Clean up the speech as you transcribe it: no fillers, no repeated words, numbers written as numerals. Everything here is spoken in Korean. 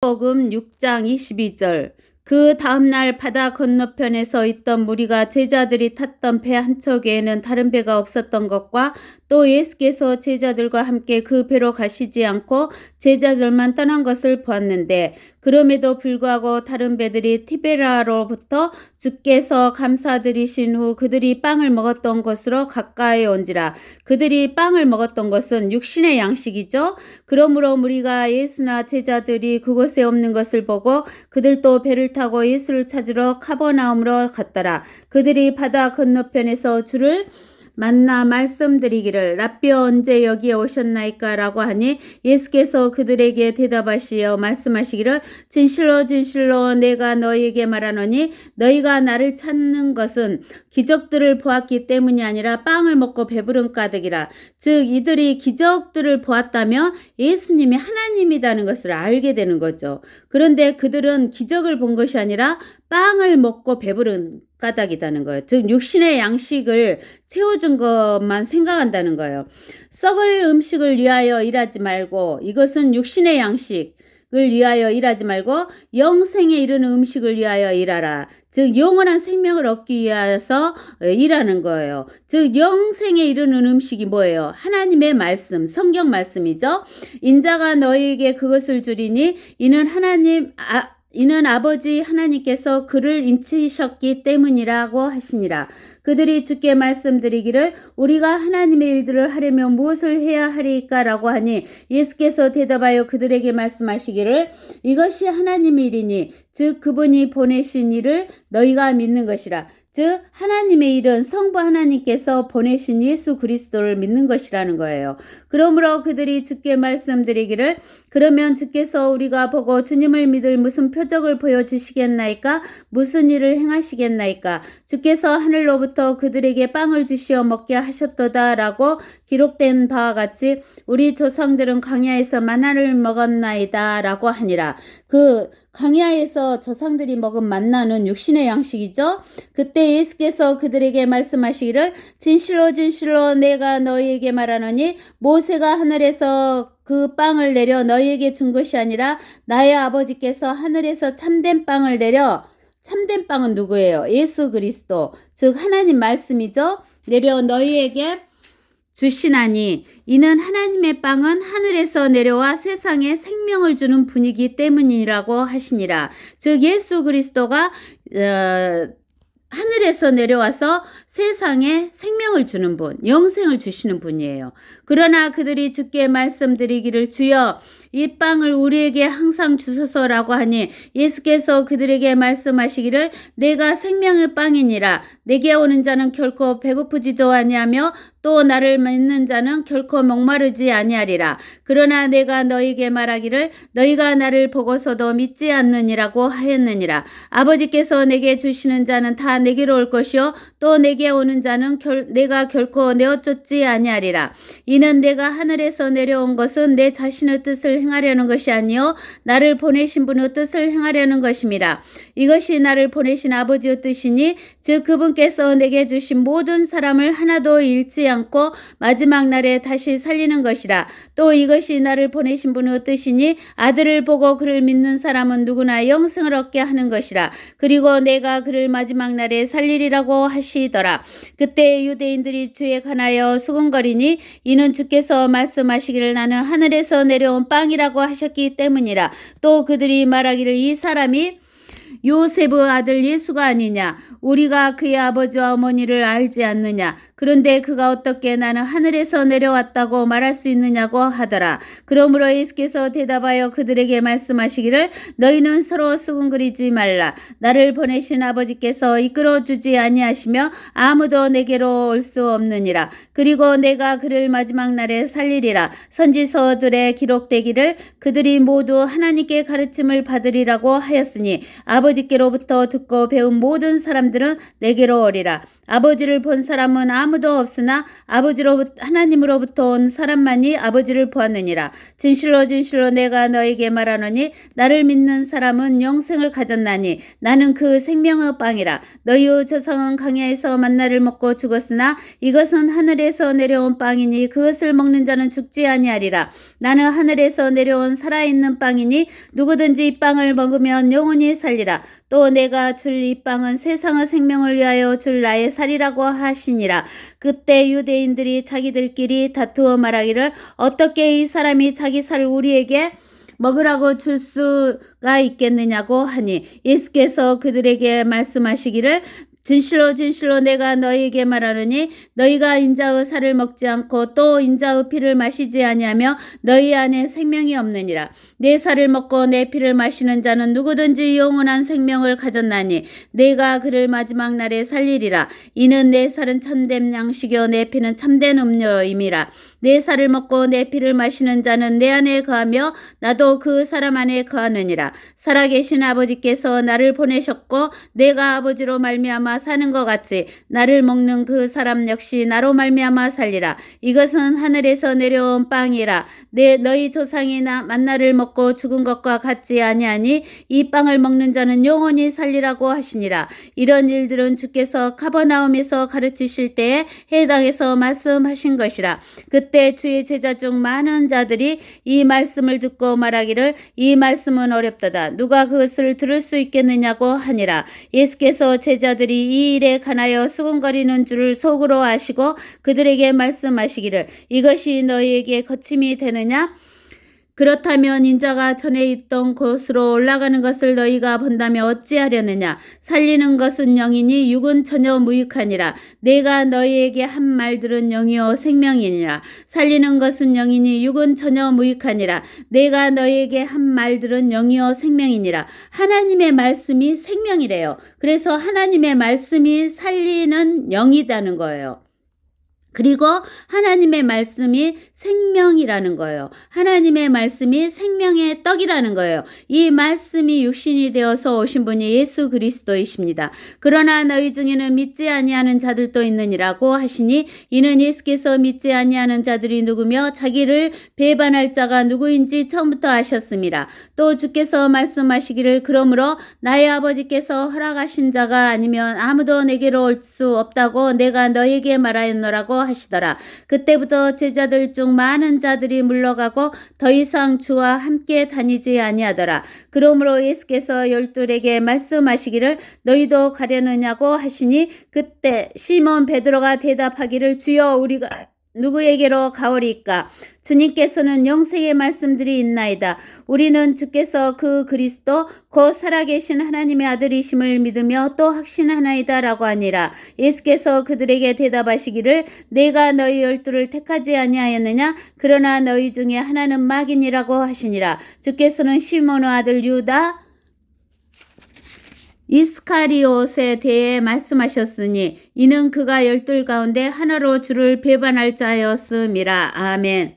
요한복음 6장 22절. 그 다음날 바다 건너편에 서 있던 무리가 제자들이 탔던 배 한 척에는 다른 배가 없었던 것과 또 예수께서 제자들과 함께 그 배로 가시지 않고 제자들만 떠난 것을 보았는데, 그럼에도 불구하고 다른 배들이 티베라로부터 주께서 감사드리신 후 그들이 빵을 먹었던 곳으로 가까이 온지라. 그들이 빵을 먹었던 것은 육신의 양식이죠. 그러므로 무리가 예수나 제자들이 그곳에 없는 것을 보고 그들도 배를 타고 예수를 찾으러 카버나움으로 갔더라. 그들이 바다 건너편에서 주를 만나 말씀드리기를, 랍비 언제 여기에 오셨나이까? 라고 하니 예수께서 그들에게 대답하시어 말씀하시기를, 진실로 진실로 내가 너희에게 말하노니 너희가 나를 찾는 것은 기적들을 보았기 때문이 아니라 빵을 먹고 배부른 까닭이라. 즉 이들이 기적들을 보았다며 예수님이 하나님이라는 것을 알게 되는 거죠. 그런데 그들은 기적을 본 것이 아니라 빵을 먹고 배부른 까닭이라는 거예요. 즉 육신의 양식을 채워준 것만 생각한다는 거예요. 썩을 음식을 위하여 일하지 말고, 이것은 육신의 양식을 위하여 일하지 말고 영생에 이르는 음식을 위하여 일하라. 즉 영원한 생명을 얻기 위해서 일하는 거예요. 즉 영생에 이르는 음식이 뭐예요? 하나님의 말씀, 성경 말씀이죠. 인자가 너희에게 그것을 주리니 이는 아버지 하나님께서 그를 인치셨기 때문이라고 하시니라. 그들이 주께 말씀드리기를, 우리가 하나님의 일들을 하려면 무엇을 해야 하리까? 라고 하니 예수께서 대답하여 그들에게 말씀하시기를, 이것이 하나님의 일이니 즉 그분이 보내신 일을 너희가 믿는 것이라. 즉 하나님의 일은 성부 하나님께서 보내신 예수 그리스도를 믿는 것이라는 거예요. 그러므로 그들이 주께 말씀드리기를, 그러면 주께서 우리가 보고 주님을 믿을 무슨 표적을 보여주시겠나이까? 무슨 일을 행하시겠나이까? 주께서 하늘로부터 그들에게 빵을 주시어 먹게 하셨도다 라고 기록된 바와 같이 우리 조상들은 광야에서 만나를 먹었나이다 라고 하니라. 그 광야에서 조상들이 먹은 만나는 육신의 양식이죠. 그때 예수께서 그들에게 말씀하시기를, 진실로 진실로 내가 너희에게 말하노니 모세가 하늘에서 그 빵을 내려 너희에게 준 것이 아니라 나의 아버지께서 하늘에서 참된 빵을 내려, 참된 빵은 누구예요? 예수 그리스도, 즉 하나님 말씀이죠. 내려 너희에게 주시나니 이는 하나님의 빵은 하늘에서 내려와 세상에 생명을 주는 분이기 때문이라고 하시니라. 즉 예수 그리스도가 하늘에서 내려와서 세상에 생명을 주는 분, 영생을 주시는 분이에요. 그러나 그들이 주께 말씀드리기를, 주여 이 빵을 우리에게 항상 주소서라고 하니 예수께서 그들에게 말씀하시기를, 내가 생명의 빵이니라. 내게 오는 자는 결코 배고프지도 아니하며 또 나를 믿는 자는 결코 목마르지 아니하리라. 그러나 내가 너희에게 말하기를, 너희가 나를 보고서도 믿지 않느니라고 하였느니라. 아버지께서 내게 주시는 자는 다 내게로 올 것이요 또 내게 오는 자는 내가 결코 내어 쫓지 아니하리라. 이는 내가 하늘에서 내려온 것은 내 자신의 뜻을 행하려는 것이 아니요 나를 보내신 분의 뜻을 행하려는 것임이라. 이것이 나를 보내신 아버지의 뜻이니 즉 그분께서 내게 주신 모든 사람을 하나도 잃지 않고 마지막 날에 다시 살리는 것이라. 또 이것이 나를 보내신 분의 뜻이니 아들을 보고 그를 믿는 사람은 누구나 영생을 얻게 하는 것이라. 그리고 내가 그를 마지막 날에 살리리라고 하시더라. 그때 유대인들이 주에 관하여 수군거리니 이는 주께서 말씀하시기를, 나는 하늘에서 내려온 빵이라고 하셨기 때문이라. 또 그들이 말하기를, 이 사람이 요셉의 아들 예수가 아니냐? 우리가 그의 아버지와 어머니를 알지 않느냐? 그런데 그가 어떻게 나는 하늘에서 내려왔다고 말할 수 있느냐고 하더라. 그러므로 예수께서 대답하여 그들에게 말씀하시기를, 너희는 서로 수군거리지 말라. 나를 보내신 아버지께서 이끌어주지 아니하시며 아무도 내게로 올 수 없느니라. 그리고 내가 그를 마지막 날에 살리리라. 선지서들에 기록되기를, 그들이 모두 하나님께 가르침을 받으리라고 하였으니 아버지께로부터 듣고 배운 모든 사람들은 내게로 오리라. 아버지를 본 사람은 아무도 없으나 하나님으로부터 온 사람만이 아버지를 보았느니라. 진실로 진실로 내가 너에게 말하노니 나를 믿는 사람은 영생을 가졌나니 나는 그 생명의 빵이라. 너희의 조상은 광야에서 만나를 먹고 죽었으나 이것은 하늘에서 내려온 빵이니 그것을 먹는 자는 죽지 아니하리라. 나는 하늘에서 내려온 살아있는 빵이니 누구든지 이 빵을 먹으면 영원히 살리라. 또 내가 줄 이 빵은 세상의 생명을 위하여 줄 나의 살이라고 하시니라. 그때 유대인들이 자기들끼리 다투어 말하기를 어떻게 이 사람이 자기 살 우리에게 먹으라고 줄 수가 있겠느냐고 하니 예수께서 그들에게 말씀하시기를 진실로 진실로 내가 너희에게 말하노니 너희가 인자의 살을 먹지 않고 또 인자의 피를 마시지 아니하며 너희 안에 생명이 없느니라. 내 살을 먹고 내 피를 마시는 자는 누구든지 영원한 생명을 가졌나니 내가 그를 마지막 날에 살리리라. 이는 내 살은 참된 양식이요 내 피는 참된 음료임이라. 내 살을 먹고 내 피를 마시는 자는 내 안에 거하며 나도 그 사람 안에 거하느니라. 살아계신 아버지께서 나를 보내셨고 내가 아버지로 말미암아 사는 것 같이 나를 먹는 그 사람 역시 나로 말미암아 살리라. 이것은 하늘에서 내려온 빵이라. 너희 조상이 만나를 먹고 죽은 것과 같지 아니하니 이 빵을 먹는 자는 영원히 살리라고 하시니라. 이런 일들은 주께서 가버나움에서 가르치실 때에 해당해서 말씀하신 것이라. 그때 주의 제자 중 많은 자들이 이 말씀을 듣고 말하기를 이 말씀은 어렵도다. 누가 그것을 들을 수 있겠느냐고 하니라. 예수께서 제자들이 이 일에 관하여 수군거리는 줄을 속으로 아시고 그들에게 말씀하시기를 이것이 너희에게 거침이 되느냐? 그렇다면 인자가 전에 있던 곳으로 올라가는 것을 너희가 본다면 어찌하려느냐? 살리는 것은 영이니 육은 전혀 무익하니라. 내가 너희에게 한 말들은 영이요 생명이니라. 살리는 것은 영이니 육은 전혀 무익하니라. 내가 너희에게 한 말들은 영이요 생명이니라. 하나님의 말씀이 생명이래요. 그래서 하나님의 말씀이 살리는 영이라는 거예요. 그리고 하나님의 말씀이 생명이라는 거예요. 하나님의 말씀이 생명의 떡이라는 거예요. 이 말씀이 육신이 되어서 오신 분이 예수 그리스도이십니다. 그러나 너희 중에는 믿지 아니하는 자들도 있느니라고 하시니 이는 예수께서 믿지 아니하는 자들이 누구며 자기를 배반할 자가 누구인지 처음부터 아셨습니다. 또 주께서 말씀하시기를 그러므로 나의 아버지께서 허락하신 자가 아니면 아무도 내게로 올 수 없다고 내가 너에게 말하였노라고 하시더라. 그때부터 제자들 중 많은 자들이 물러가고 더 이상 주와 함께 다니지 아니하더라. 그러므로 예수께서 열둘에게 말씀하시기를 너희도 가려느냐고 하시니 그때 시몬 베드로가 대답하기를 주여 우리가 누구에게로 가오리까? 주님께서는 영생의 말씀들이 있나이다. 우리는 주께서 그 그리스도 곧 살아계신 하나님의 아들이심을 믿으며 또 확신하나이다 라고 하니라. 예수께서 그들에게 대답하시기를 내가 너희 열둘을 택하지 아니하였느냐? 그러나 너희 중에 하나는 마귀니라고 하시니라. 주께서는 시몬의 아들 유다 이스카리옷에 대해 말씀하셨으니 이는 그가 열둘 가운데 하나로 주를 배반할 자였음이라. 아멘.